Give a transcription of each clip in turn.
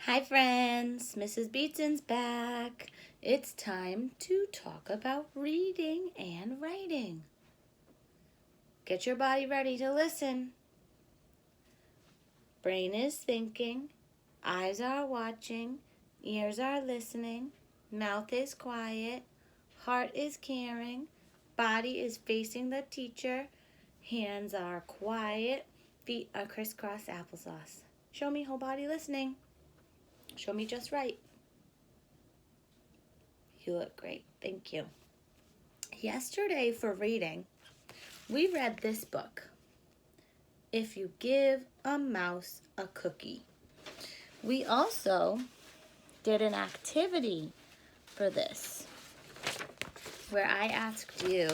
Hi friends, Mrs. Beatson's back. It's time to talk about reading and writing. Get your body ready to listen. Brain is thinking, eyes are watching, ears are listening, mouth is quiet, heart is caring, body is facing the teacher, hands are quiet, feet are crisscross applesauce. Show me whole body listening. Show me just right. You look great. Thank you. Yesterday for reading, we read this book, If You Give a Mouse a Cookie. We also did an activity for this where I asked you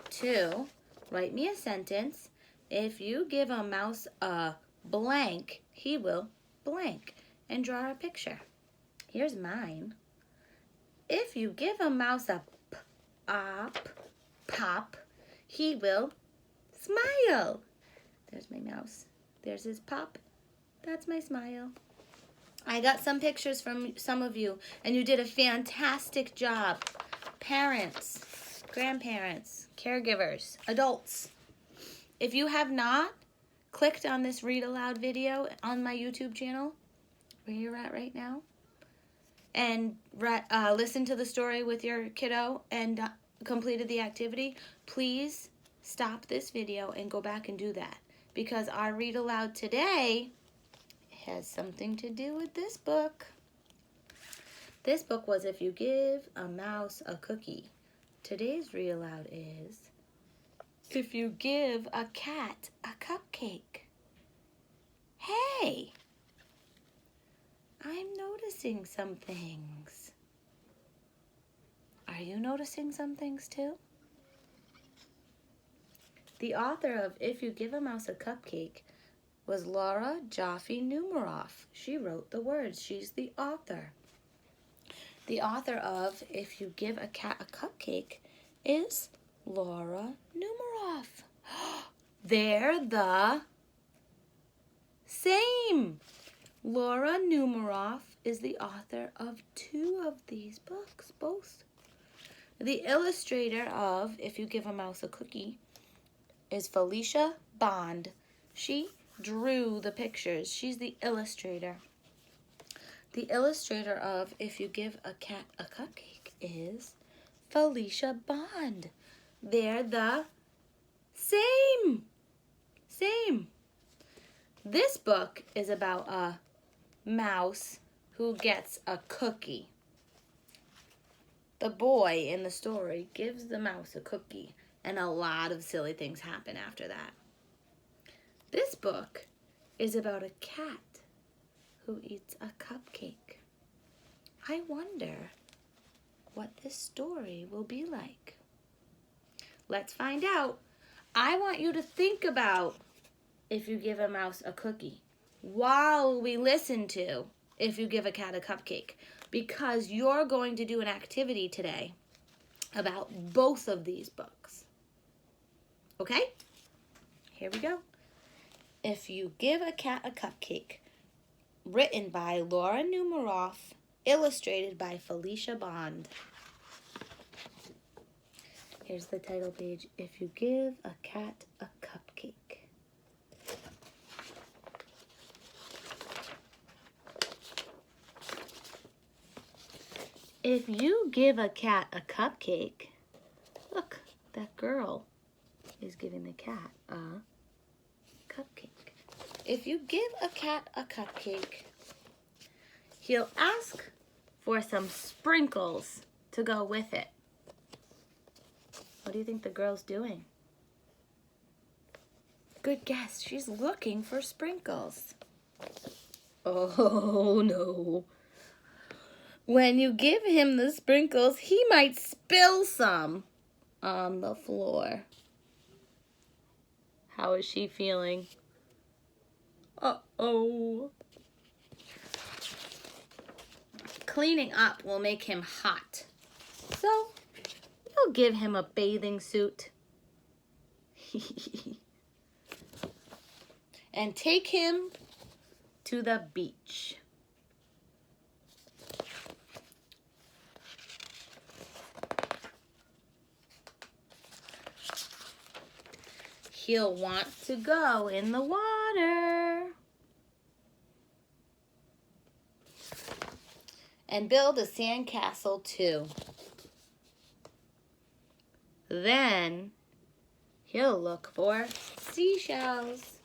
to write me a sentence. If you give a mouse a blank, he will blank, and draw a picture. Here's mine. If you give a mouse a pop, he will smile. There's my mouse. There's his pop. That's my smile. I got some pictures from some of you, and you did a fantastic job. Parents, grandparents, caregivers, adults. If you have not clicked on this read aloud video on my YouTube channel, where you're at right now, and listen to the story with your kiddo and completed the activity, please stop this video and go back and do that, because our read aloud today has something to do with this book. This book was If You Give a Mouse a Cookie. Today's read aloud is If You Give a Cat a Cupcake. Hey! I'm noticing some things. Are you noticing some things too? The author of If You Give a Mouse a Cupcake was Laura Joffe Numeroff. She wrote the words. She's the author. The author of If You Give a Cat a Cupcake is Laura Numeroff. They're the same. Laura Numeroff is the author of two of these books, both. The illustrator of If You Give a Mouse a Cookie is Felicia Bond. She drew the pictures. She's the illustrator. The illustrator of If You Give a Cat a Cupcake is Felicia Bond. They're the same. Same. This book is about a mouse who gets a cookie. The boy in the story gives the mouse a cookie, and a lot of silly things happen after that. This book is about a cat who eats a cupcake. I wonder what this story will be like. Let's find out. I want you to think about If You Give a Mouse a Cookie while we listen to If You Give a Cat a Cupcake, because you're going to do an activity today about both of these books. Okay? Here we go. If You Give a Cat a Cupcake, written by Laura Numeroff, illustrated by Felicia Bond. Here's the title page. If You Give a Cat a Cupcake. If you give a cat a cupcake, look, that girl is giving the cat a cupcake. If you give a cat a cupcake, he'll ask for some sprinkles to go with it. What do you think the girl's doing? Good guess. She's looking for sprinkles. Oh, no. When you give him the sprinkles, he might spill some on the floor. How is she feeling? Uh-oh. Cleaning up will make him hot. So, you'll give him a bathing suit. And take him to the beach. he'll want to go in the water and build a sandcastle too. Then he'll look for seashells.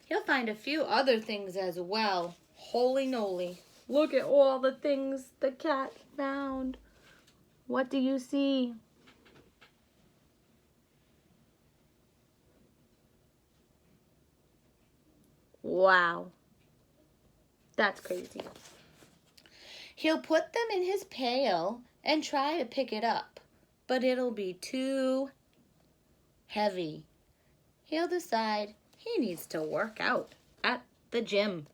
He'll find a few other things as well. Holy moly. Look at all the things the cat found. What do you see? Wow. That's crazy. He'll put them in his pail and try to pick it up, but it'll be too heavy. He'll decide he needs to work out at the gym.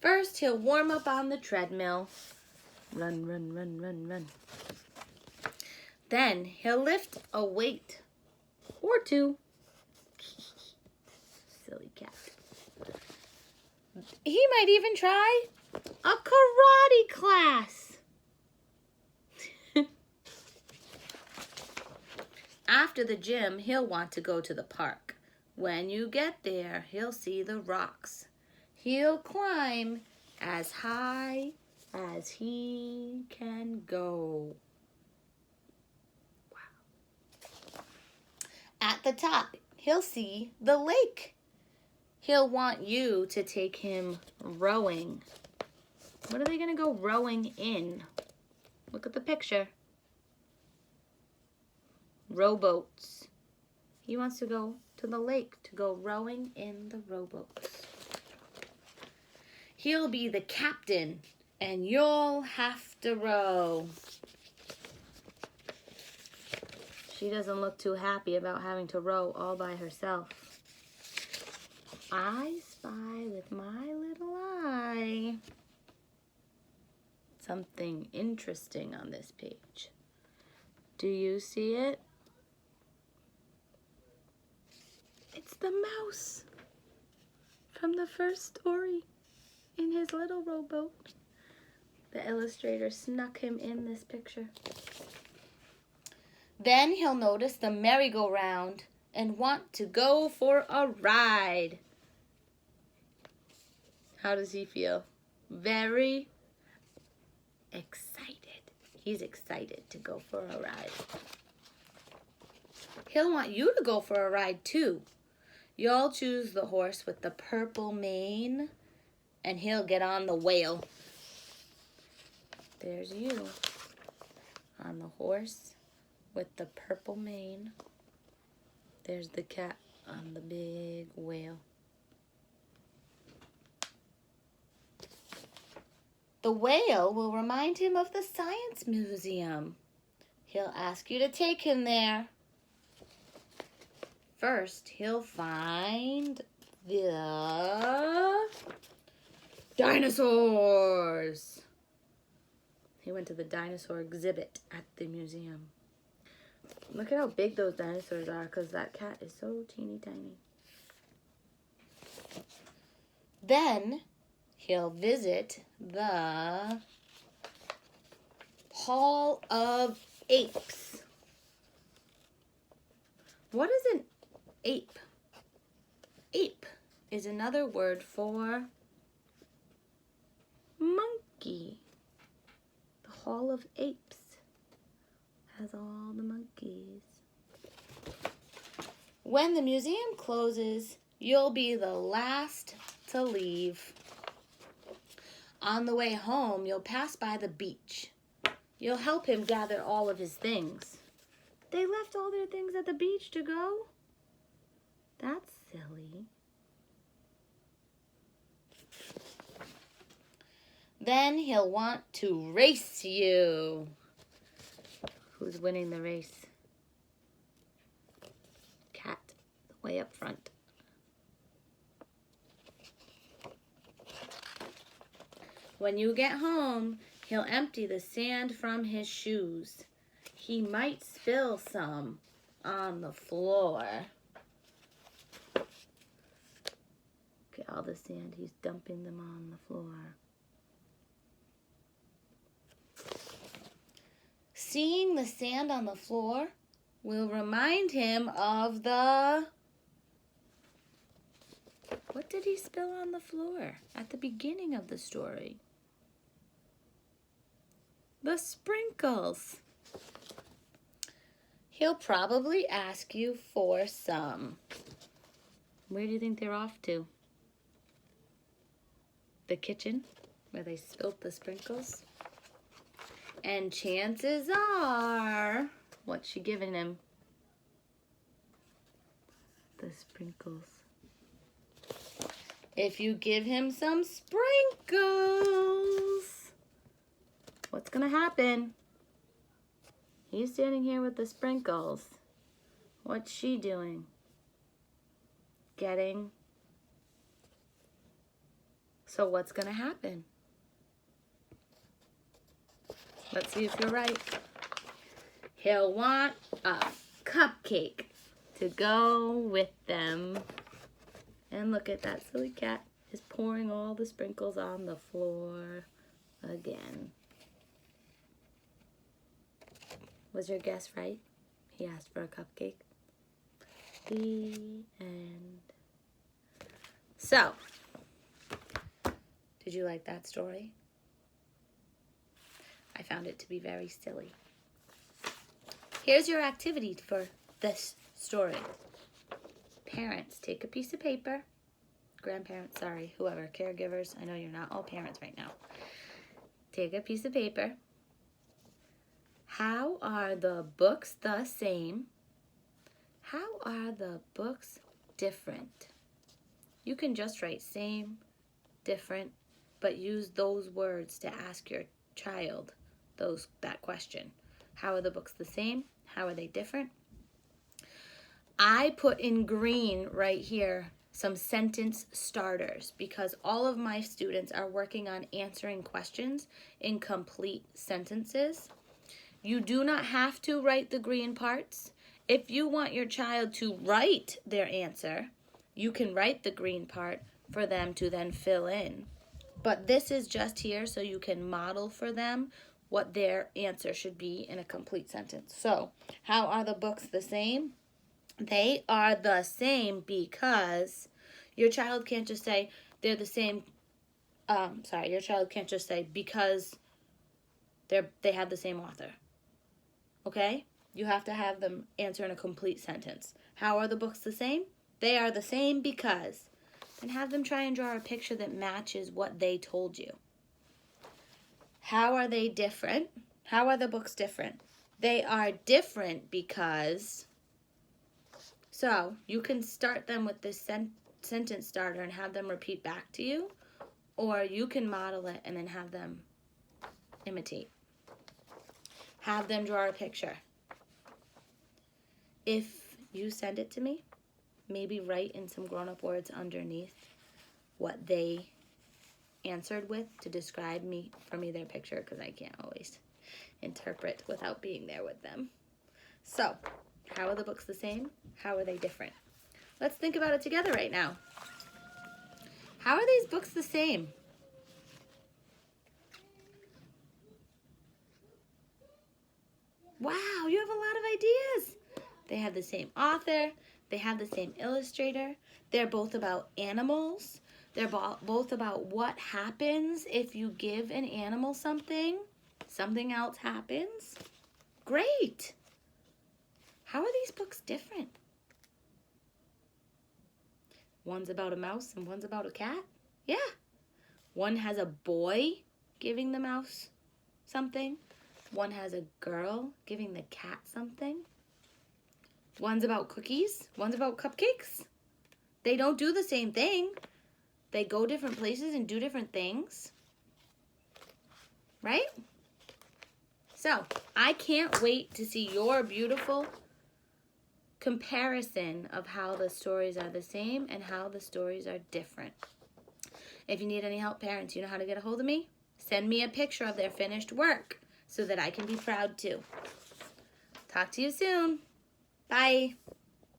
First, he'll warm up on the treadmill. Run, run, run, run, run. Then he'll lift a weight or two. Silly cat. He might even try a karate class. After the gym, he'll want to go to the park. When you get there, he'll see the rocks. He'll climb as high as he can go. Wow. At the top, he'll see the lake. He'll want you to take him rowing. What are they going to go rowing in? Look at the picture. Rowboats. He wants to go to the lake to go rowing in the rowboats. He'll be the captain, and you'll have to row. She doesn't look too happy about having to row all by herself. I spy with my little eye something interesting on this page. Do you see it? It's the mouse from the first story in his little rowboat. The illustrator snuck him in this picture. Then he'll notice the merry-go-round and want to go for a ride. How does he feel? Very excited. He's excited to go for a ride. He'll want you to go for a ride too. You'll choose the horse with the purple mane, and he'll get on the whale. There's you on the horse with the purple mane. There's the cat on the big whale. The whale will remind him of the science museum. He'll ask you to take him there. First, he'll find the dinosaurs. He went to the dinosaur exhibit at the museum. Look at how big those dinosaurs are, because that cat is so teeny tiny. Then he'll visit the Hall of Apes. What is an ape? Ape is another word for monkey. The Hall of Apes has all the monkeys. When the museum closes, you'll be the last to leave. On the way home, you'll pass by the beach. You'll help him gather all of his things. They left all their things at the beach to go? That's silly. Then he'll want to race you. Who's winning the race? Cat, way up front. When you get home, he'll empty the sand from his shoes. He might spill some on the floor. Look at all the sand. He's dumping them on the floor. seeing the sand on the floor will remind him of the... What did he spill on the floor at the beginning of the story? The sprinkles. He'll probably ask you for some. Where do you think they're off to? The kitchen, where they spilt the sprinkles. And chances are, what's she giving him? The sprinkles. If you give him some sprinkles, what's gonna happen? He's standing here with the sprinkles. What's she doing? Getting. So what's gonna happen? Let's see if you're right. He'll want a cupcake to go with them. And look at that silly cat is pouring all the sprinkles on the floor again. Was your guess right? He asked for a cupcake. The end. So, did you like that story? I found it to be very silly. Here's your activity for this story. Parents, take a piece of paper. Grandparents, sorry, whoever, caregivers. I know you're not all parents right now. Take a piece of paper. How are the books the same? How are the books different? You can just write same, different, but use those words to ask your child that question. How are the books the same? How are they different? I put in green right here some sentence starters because all of my students are working on answering questions in complete sentences. You do not have to write the green parts. If you want your child to write their answer, you can write the green part for them to then fill in. But this is just here so you can model for them what their answer should be in a complete sentence. So, how are the books the same? They are the same because your child can't just say they're the same. Your child can't just say because they have the same author. Okay? You have to have them answer in a complete sentence. How are the books the same? They are the same because. And have them try and draw a picture that matches what they told you. How are they different? How are the books different? They are different because... So, you can start them with this sentence starter and have them repeat back to you, or you can model it and then have them imitate. Have them draw a picture. If you send it to me, maybe write in some grown-up words underneath what they answered with to describe for me their picture, because I can't always interpret without being there with them. So, how are the books the same? How are they different? Let's think about it together right now. How are these books the same? Wow, you have a lot of ideas. They have the same author. They have the same illustrator. They're both about animals. They're both about what happens if you give an animal something. Something else happens. Great. How are these books different? One's about a mouse and one's about a cat? Yeah. One has a boy giving the mouse something. One has a girl giving the cat something. One's about cookies. One's about cupcakes. They don't do the same thing. They go different places and do different things. Right? So, I can't wait to see your beautiful comparison of how the stories are the same and how the stories are different. If you need any help, parents, you know how to get a hold of me? Send me a picture of their finished work so that I can be proud too. Talk to you soon. Bye.